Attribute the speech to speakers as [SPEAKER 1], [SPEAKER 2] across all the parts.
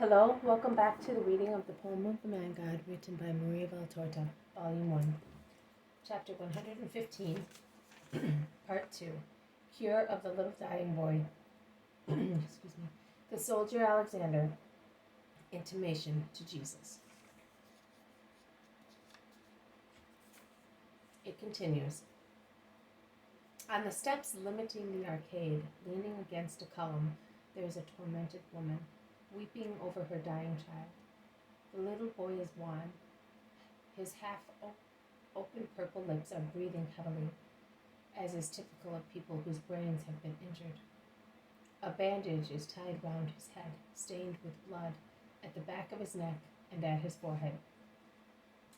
[SPEAKER 1] Hello, welcome back to the reading of the poem of the Man God written by Maria Valtorta, Volume 1, Chapter 115, Part 2, Cure of the Little Dying Boy. Excuse me. The Soldier Alexander. Intimation to Jesus. It continues. On the steps limiting the arcade, leaning against a column, there is a tormented woman, weeping over her dying child. The little boy is wan. His half-open purple lips are breathing heavily, as is typical of people whose brains have been injured. A bandage is tied round his head, stained with blood, at the back of his neck and at his forehead.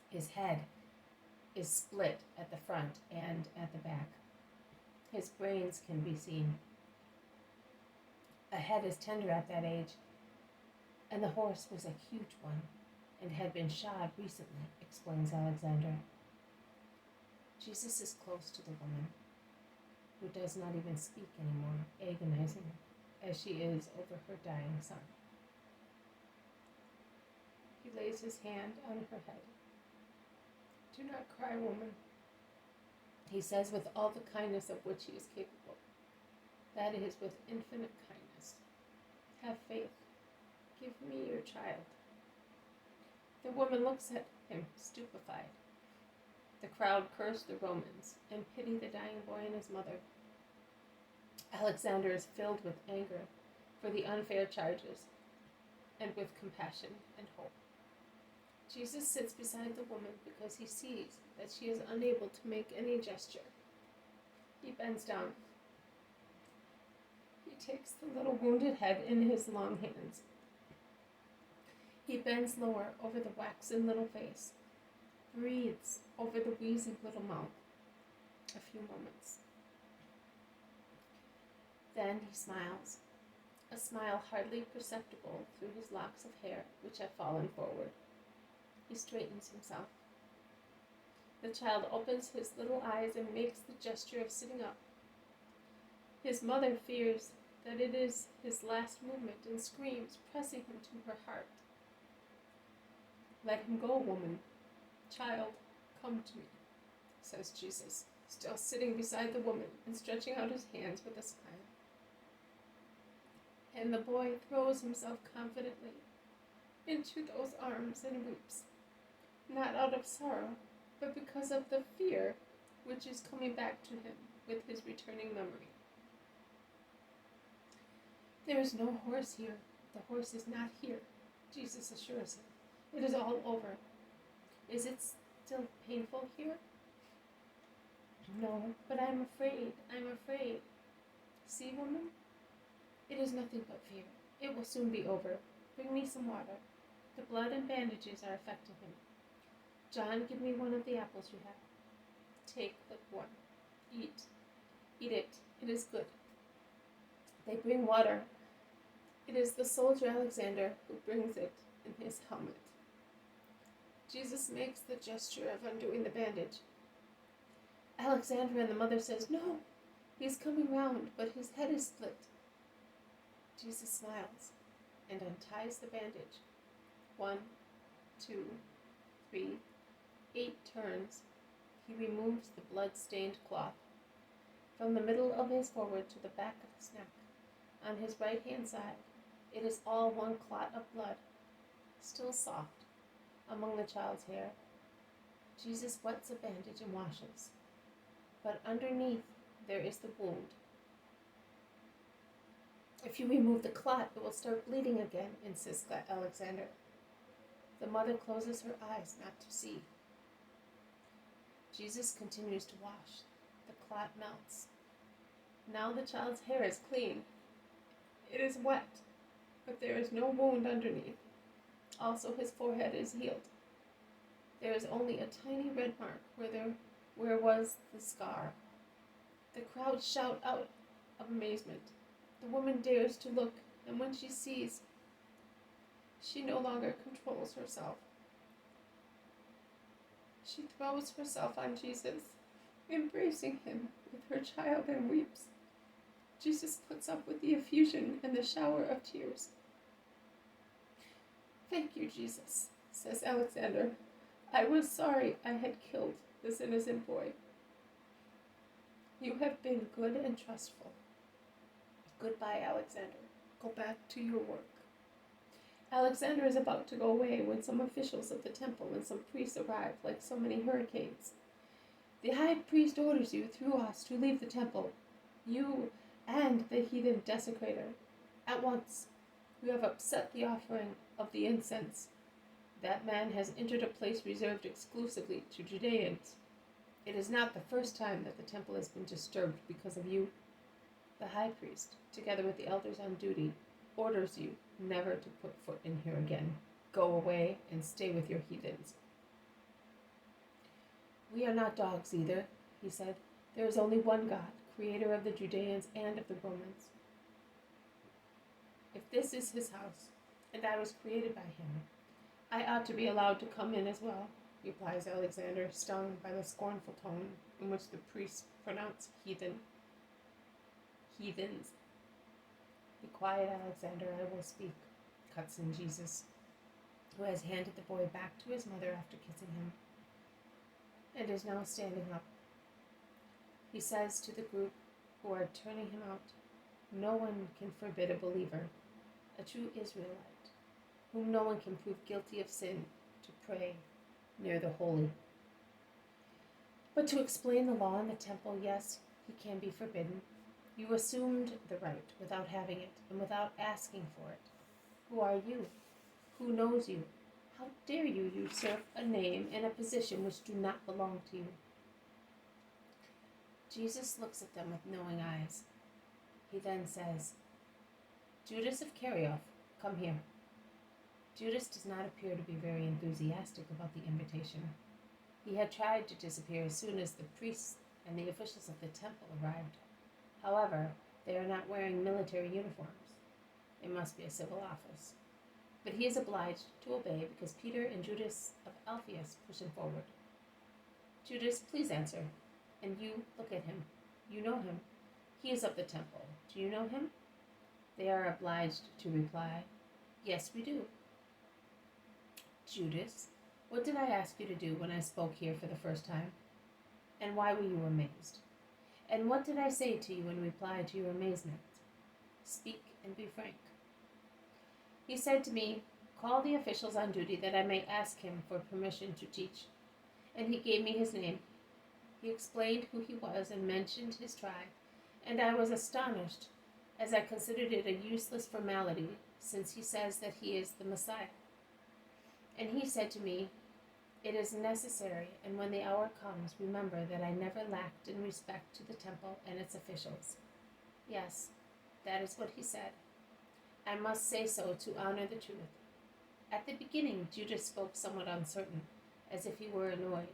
[SPEAKER 1] His head is split at the front and at the back. His brains can be seen. A head is tender at that age, and the horse was a huge one, and had been shod recently, explains Alexander. Jesus is close to the woman, who does not even speak anymore, agonizing as she is over her dying son. He lays his hand on her head. "Do not cry, woman," he says with all the kindness of which he is capable. That is, with infinite kindness. "Have faith. Give me your child." The woman looks at him, stupefied. The crowd curse the Romans and pity the dying boy and his mother. Alexander is filled with anger for the unfair charges and with compassion and hope. Jesus sits beside the woman because he sees that she is unable to make any gesture. He bends down. He takes the little wounded head in his long hands. He bends lower over the waxen little face, breathes over the wheezy little mouth. A few moments. Then he smiles, a smile hardly perceptible through his locks of hair which have fallen forward. He straightens himself. The child opens his little eyes and makes the gesture of sitting up. His mother fears that it is his last movement and screams, pressing him to her heart. "Let him go, woman. Child, come to me," says Jesus, still sitting beside the woman and stretching out his hands with a smile. And the boy throws himself confidently into those arms and weeps, not out of sorrow, but because of the fear which is coming back to him with his returning memory. "There is no horse here. The horse is not here," Jesus assures him. "It is all over. Is it still painful here?" "No, but I'm afraid. See, woman? It is nothing but fear. It will soon be over. Bring me some water. The blood and bandages are affecting him. John, give me one of the apples you have. Take but one. Eat it. It is good." They bring water. It is the soldier Alexander who brings it in his helmet. Jesus makes the gesture of undoing the bandage. Alexander and the mother says, "No, he's coming round, but his head is split." Jesus smiles and unties the bandage. 1, 2, 3, 8 turns. He removes the blood-stained cloth. From the middle of his forehead to the back of his neck, on his right-hand side, it is all one clot of blood, still soft, among the child's hair. Jesus wets a bandage and washes, but underneath there is the wound. "If you remove the clot, it will start bleeding again," insists Alexander. The mother closes her eyes not to see. Jesus continues to wash. The clot melts. Now the child's hair is clean. It is wet, but there is no wound underneath. Also, his forehead is healed. There is only a tiny red mark where was the scar. The crowd shout out of amazement. The woman dares to look, and when she sees, she no longer controls herself. She throws herself on Jesus, embracing him with her child, and weeps. Jesus puts up with the effusion and the shower of tears. Thank you, Jesus, says Alexander. I was sorry I had killed this innocent boy. You have been good and trustful. Goodbye, Alexander. Go back to your work. Alexander is about to go away when some officials of the temple and some priests arrive like so many hurricanes. The high priest orders you through us to leave the temple, you and the heathen desecrator, at once. You have upset the offering of the incense. That man has entered a place reserved exclusively to Judeans. It is not the first time that the temple has been disturbed because of you. The high priest, together with the elders on duty, orders you never to put foot in here again. Go away and stay with your heathens. We are not dogs either, he said. There is only one God, creator of the Judeans and of the Romans. If this is his house, and I was created by him, I ought to be allowed to come in as well, replies Alexander, stung by the scornful tone in which the priests pronounce heathen. Heathens. Be quiet, Alexander, I will speak, cuts in Jesus, who has handed the boy back to his mother after kissing him, and is now standing up. He says to the group who are turning him out, no one can forbid a believer, a true Israelite, whom no one can prove guilty of sin, to pray near the holy. But to explain the law in the temple, yes, he can be forbidden. You assumed the right without having it and without asking for it. Who are you? Who knows you? How dare you usurp a name and a position which do not belong to you? Jesus looks at them with knowing eyes. He then says, Judas of Kerioth, come here. Judas does not appear to be very enthusiastic about the invitation. He had tried to disappear as soon as the priests and the officials of the temple arrived. However, they are not wearing military uniforms. It must be a civil office. But he is obliged to obey because Peter and Judas of Alphaeus push him forward. Judas, please answer. And you, look at him. You know him. He is of the temple. Do you know him? They are obliged to reply, yes, we do. Judas, what did I ask you to do when I spoke here for the first time? And why were you amazed? And what did I say to you in reply to your amazement? Speak and be frank. He said to me, call the officials on duty that I may ask him for permission to teach. And he gave me his name. He explained who he was and mentioned his tribe, and I was astonished, as I considered it a useless formality, since he says that he is the Messiah. And he said to me, it is necessary, and when the hour comes, remember that I never lacked in respect to the temple and its officials. Yes, that is what he said. I must say so to honor the truth. At the beginning, Judas spoke somewhat uncertain, as if he were annoyed.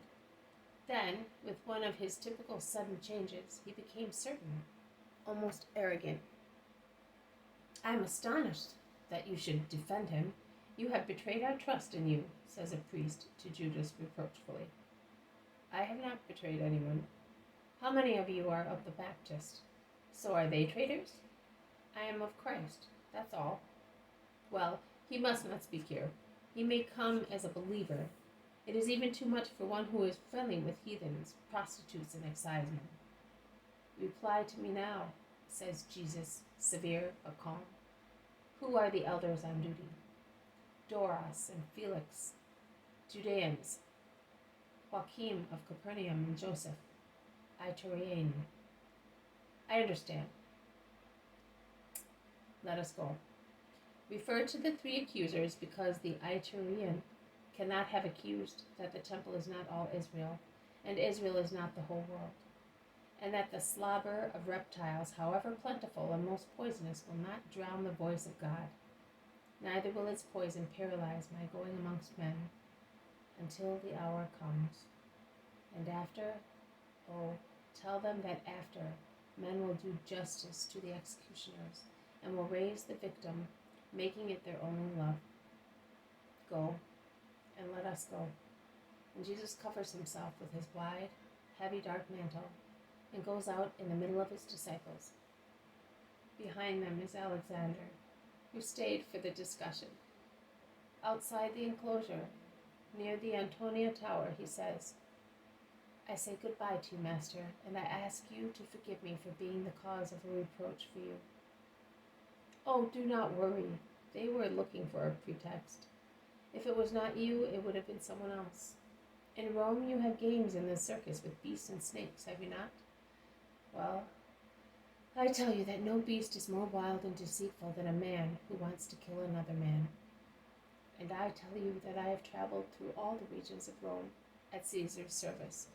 [SPEAKER 1] Then, with one of his typical sudden changes, he became certain, almost arrogant. I am astonished that you should defend him. You have betrayed our trust in you, says a priest to Judas reproachfully. I have not betrayed anyone. How many of you are of the Baptist? So are they traitors? I am of Christ, that's all. Well, he must not speak here. He may come as a believer. It is even too much for one who is friendly with heathens, prostitutes, and excisemen. Reply to me now, says Jesus, severe but calm. Who are the elders on duty? Doros and Felix, Judeans, Joachim of Capernaum and Joseph, Iturean. I understand. Let us go. Refer to the three accusers because the Iturean cannot have accused that the temple is not all Israel, and Israel is not the whole world, and that the slobber of reptiles, however plentiful and most poisonous, will not drown the voice of God. Neither will its poison paralyze my going amongst men until the hour comes. And after, tell them that after, men will do justice to the executioners and will raise the victim, making it their only love. Go, and let us go. And Jesus covers himself with his wide, heavy, dark mantle and goes out in the middle of his disciples. Behind them is Alexander, who stayed for the discussion. Outside the enclosure, near the Antonia Tower, he says, I say goodbye to you, Master, and I ask you to forgive me for being the cause of a reproach for you. Oh, do not worry. They were looking for a pretext. If it was not you, it would have been someone else. In Rome, you have games in the circus with beasts and snakes, have you not? Well, I tell you that no beast is more wild and deceitful than a man who wants to kill another man. And I tell you that I have traveled through all the regions of Rome at Caesar's service,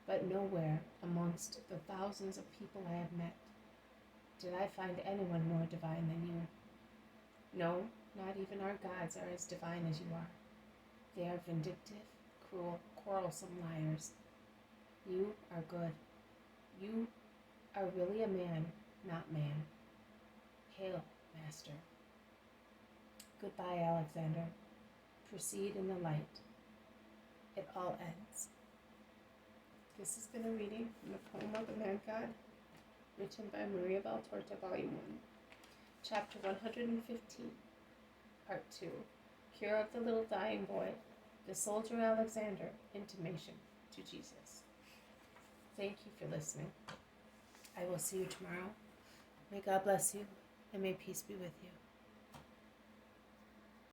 [SPEAKER 1] but nowhere amongst the thousands of people I have met did I find anyone more divine than you. No, not even our gods are as divine as you are. They are vindictive, cruel, quarrelsome liars. You are good. You are really a man, not man. Hail, Master. Goodbye, Alexander. Proceed in the light. It all ends. This has been a reading from the poem of the Man God, written by Maria Valtorta, Volume 1, Chapter 115, Part 2, Cure of the Little Dying Boy, the Soldier Alexander, Intimation to Jesus. Thank you for listening. I will see you tomorrow. May God bless you, and may peace be with you.